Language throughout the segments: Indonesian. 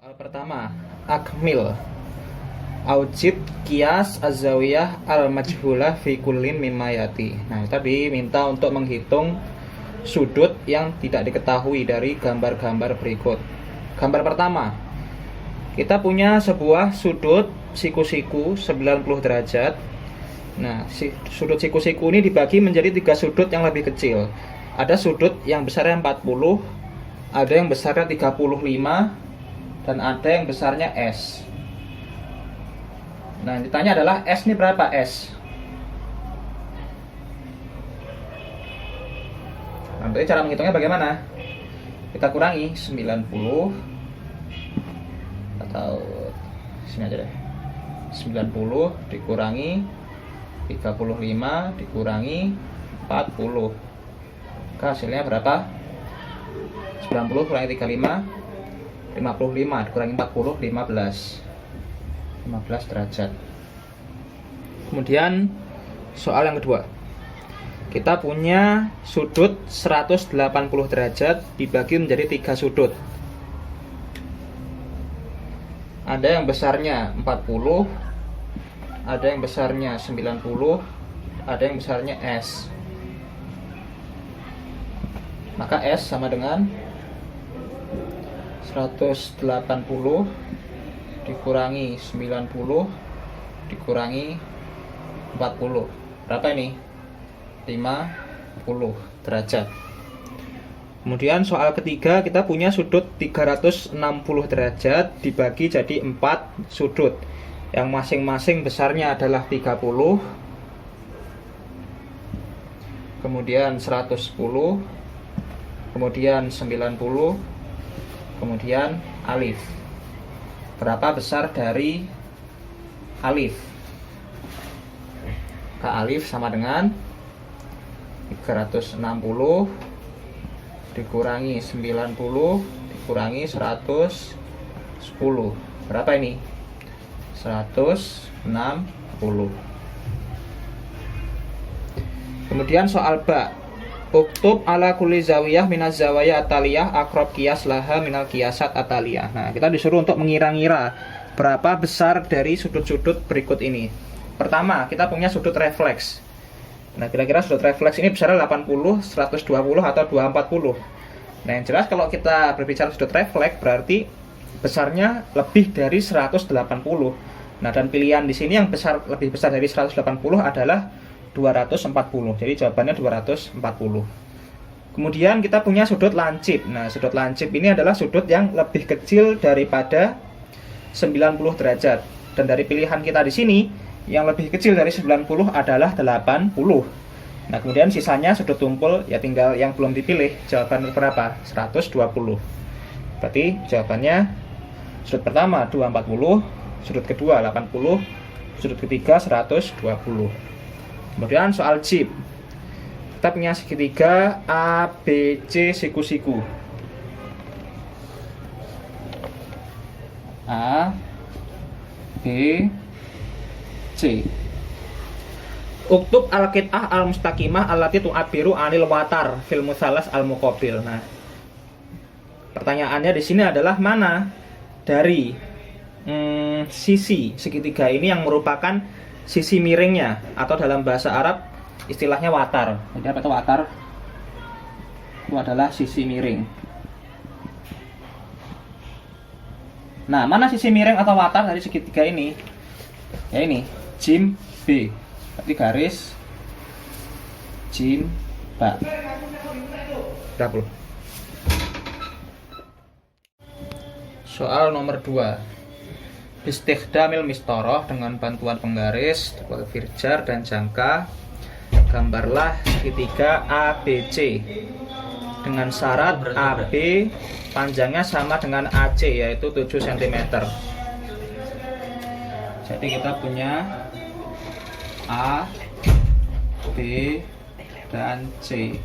Soal pertama, akmil aujib kias az-zawiyah al-majhulah fi kullin mimma yati. Nah, tadi minta untuk menghitung sudut yang tidak diketahui dari gambar-gambar berikut. Gambar pertama, kita punya sebuah sudut siku-siku 90 derajat. Nah, sudut siku-siku ini dibagi menjadi 3 sudut yang lebih kecil. Ada sudut yang besarnya 40, ada yang besarnya 35, dan ada yang besarnya S. Nah, yang ditanya adalah S ini berapa S? Nanti cara menghitungnya bagaimana? Kita kurangi 90, atau sini aja deh, 90 dikurangi 35 dikurangi 40. Hasilnya berapa? 90 kurangi 35, 55 dikurangi 40, 15 derajat. Kemudian soal yang kedua, kita punya sudut 180 derajat dibagi menjadi 3 sudut. Ada yang besarnya 40, ada yang besarnya 90, ada yang besarnya S. Maka S sama dengan 180 dikurangi 90 dikurangi 40. Berapa ini? 50 derajat. Kemudian soal ketiga, kita punya sudut 360 derajat dibagi jadi 4 sudut yang masing-masing besarnya adalah 30, kemudian 110, kemudian 90, kemudian alif. Berapa besar dari alif? K alif sama dengan 360 dikurangi 90 dikurangi 110. Berapa ini? 160. Kemudian soal ba, uktub ala kulli zawiyah minaz zawaya ataliyah akrob kias laha minal kiasat ataliyah. Nah, kita disuruh untuk mengira-ngira berapa besar dari sudut-sudut berikut ini. Pertama, kita punya sudut refleks. Nah, kira-kira sudut refleks ini besarnya 80, 120, atau 240. Nah, yang jelas kalau kita berbicara sudut refleks berarti besarnya lebih dari 180. Nah, dan pilihan di sini yang lebih besar dari 180 adalah 240. Jadi jawabannya 240. Kemudian kita punya sudut lancip. Nah, sudut lancip ini adalah sudut yang lebih kecil daripada 90 derajat. Dan dari pilihan kita di sini, yang lebih kecil dari 90 adalah 80. Nah, kemudian sisanya sudut tumpul, ya tinggal yang belum dipilih. Jawaban berapa? 120. Berarti jawabannya sudut pertama 240, sudut kedua 80, sudut ketiga 120. Kemudian soal jib, kita punya segitiga ABC siku-siku. A, B, C. Uktub al-qit'ah al-mustaqimah allati tu'abiru anil watar fil musalas al-muqabil. Nah, pertanyaannya di sini adalah mana dari sisi segitiga ini yang merupakan sisi miringnya, atau dalam bahasa Arab istilahnya watar. Jadi apa itu watar? Itu adalah sisi miring. Nah, mana sisi miring atau watar dari segitiga ini? Ya ini, jim B. Berarti garis jim ba. Double. Soal nomor 2. Istikhdamil mistoroh, dengan bantuan penggaris, firjar dan jangka, gambarlah segitiga ABC dengan syarat AB panjangnya sama dengan AC, yaitu 7 cm. Jadi kita punya A, B, dan C.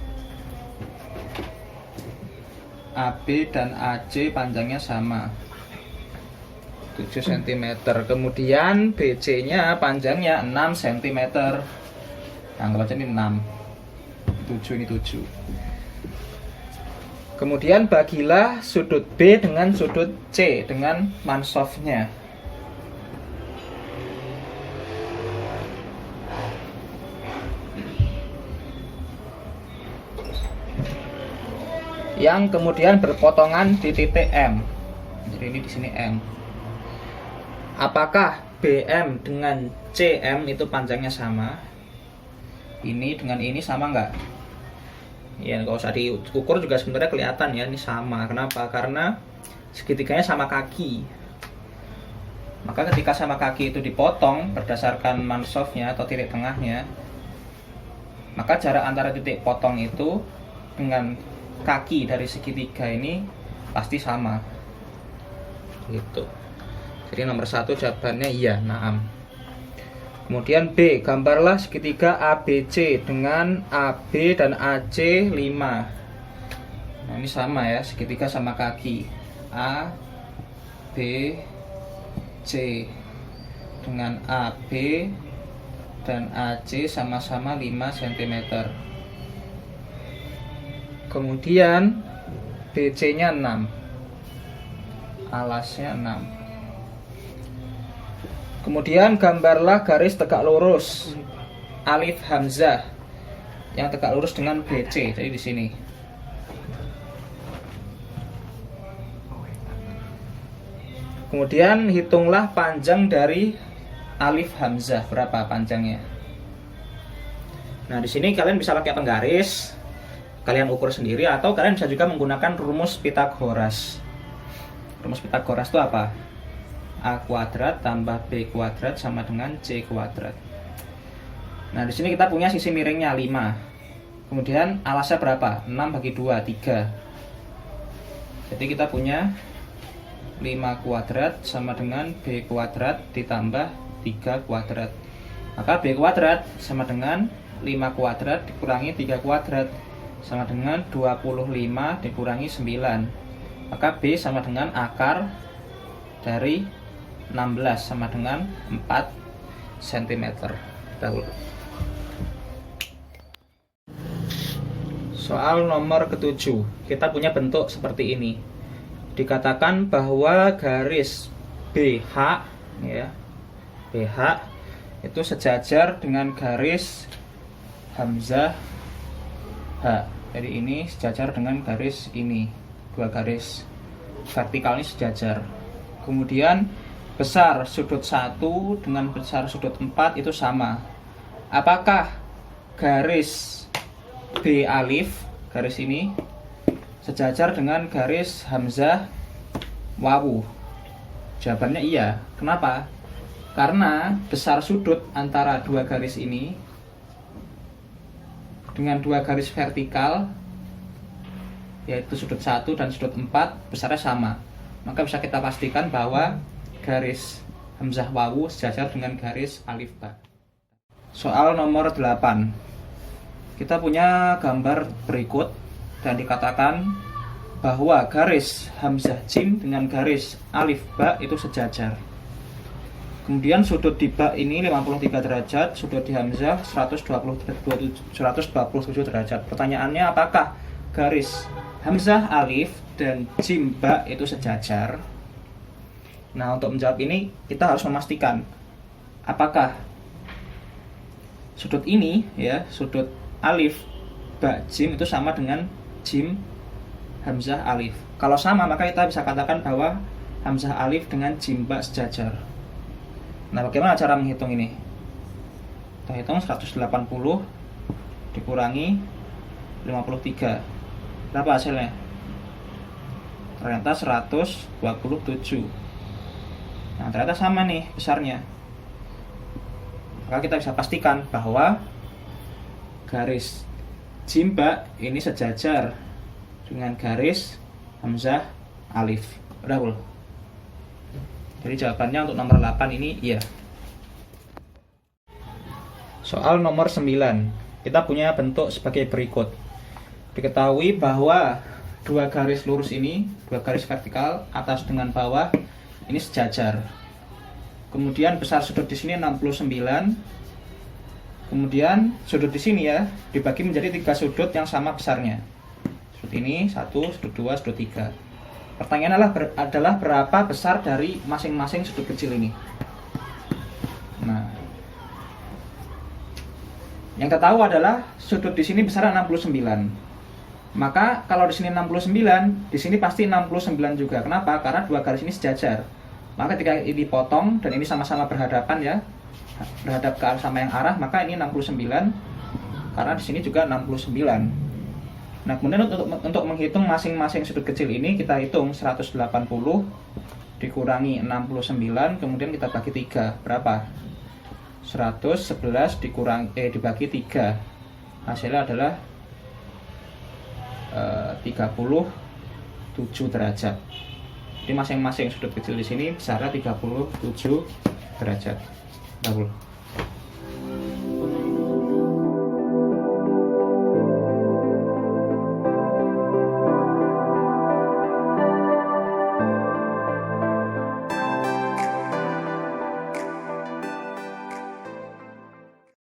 AB dan AC panjangnya sama 7 cm. Kemudian BC nya panjangnya 6 cm. Anggap aja ini 6, 7 ini 7. Kemudian bagilah sudut B dengan sudut C dengan mansofnya. Yang kemudian berpotongan di titik M. Jadi ini di sini M. Apakah BM dengan CM itu panjangnya sama? Ini dengan ini sama nggak? Ya, kalau usah diukur juga sebenarnya kelihatan ya, ini sama. Kenapa? Karena segitiganya sama kaki. Maka ketika sama kaki itu dipotong berdasarkan mansofnya atau titik tengahnya, maka jarak antara titik potong itu dengan kaki dari segitiga ini pasti sama. Gitu. Jadi nomor 1 jawabannya iya, naam. Kemudian B, gambarlah segitiga ABC dengan AB dan AC 5. Nah, ini sama ya, segitiga sama kaki. A, B, C dengan AB dan AC sama-sama 5 cm. Kemudian BC-nya 6. Alasnya 6. Kemudian gambarlah garis tegak lurus alif hamzah yang tegak lurus dengan BC. Jadi di sini. Kemudian hitunglah panjang dari alif hamzah, berapa panjangnya. Nah, di sini kalian bisa pakai penggaris, kalian ukur sendiri, atau kalian bisa juga menggunakan rumus Pitagoras. Rumus Pitagoras itu apa? A kuadrat tambah B kuadrat sama dengan C kuadrat. Nah, di sini kita punya sisi miringnya 5. Kemudian alasnya berapa? 6 bagi 2, 3. Jadi kita punya 5 kuadrat sama dengan B kuadrat ditambah 3 kuadrat. Maka B kuadrat sama dengan 5 kuadrat dikurangi 3 kuadrat sama dengan 25 dikurangi 9. Maka B sama dengan akar dari 16 sama dengan 4 cm. Soal nomor ke-7. Kita punya bentuk seperti ini. Dikatakan bahwa garis BH ya, BH itu sejajar dengan garis hamzah H. Jadi ini sejajar dengan garis ini. Dua garis vertikal ini sejajar. Kemudian besar sudut 1 dengan besar sudut 4 itu sama. Apakah garis B alif, garis ini, sejajar dengan garis hamzah wawu? Jawabannya iya. Kenapa? Karena besar sudut antara dua garis ini dengan dua garis vertikal, yaitu sudut 1 dan sudut 4, besarnya sama. Maka bisa kita pastikan bahwa garis hamzah wawu sejajar dengan garis alif ba. Soal nomor 8. Kita punya gambar berikut dan dikatakan bahwa garis hamzah jim dengan garis alif ba itu sejajar. Kemudian sudut di ba ini 53 derajat, sudut di hamzah 127 derajat. Pertanyaannya, apakah garis hamzah alif dan jim ba itu sejajar? Nah, untuk menjawab ini kita harus memastikan apakah sudut ini ya, sudut alif ba jim itu sama dengan jim hamzah alif. Kalau sama, maka kita bisa katakan bahwa hamzah alif dengan jim ba sejajar. Nah, bagaimana cara menghitung ini? Kita hitung 180 dikurangi 53. Berapa hasilnya? Ternyata 127. Nah, ternyata sama nih besarnya. Maka kita bisa pastikan bahwa garis jim ba ini sejajar dengan garis hamzah alif. Udah, Bul? Jadi jawabannya untuk nomor 8 ini iya. Soal nomor 9. Kita punya bentuk sebagai berikut. Diketahui bahwa dua garis lurus ini, dua garis vertikal atas dengan bawah ini sejajar. Kemudian besar sudut di sini 69. Kemudian sudut di sini ya dibagi menjadi 3 sudut yang sama besarnya. Sudut ini 1, sudut 2, sudut 3. Pertanyaannya adalah berapa besar dari masing-masing sudut kecil ini. Nah, yang kita tahu adalah sudut di sini besar 69. Maka kalau di sini 69, di sini pasti 69 juga. Kenapa? Karena dua garis ini sejajar. Maka ketika ini dipotong dan ini sama-sama berhadapan ya, berhadap ke sama yang arah, maka ini 69. Karena di sini juga 69. Nah, kemudian untuk menghitung masing-masing sudut kecil ini, kita hitung 180 dikurangi 69, kemudian kita bagi 3. Berapa? 111 dibagi 3. Hasilnya adalah 37 derajat. Jadi masing-masing sudut kecil di sini besarnya 37 derajat. Bagus.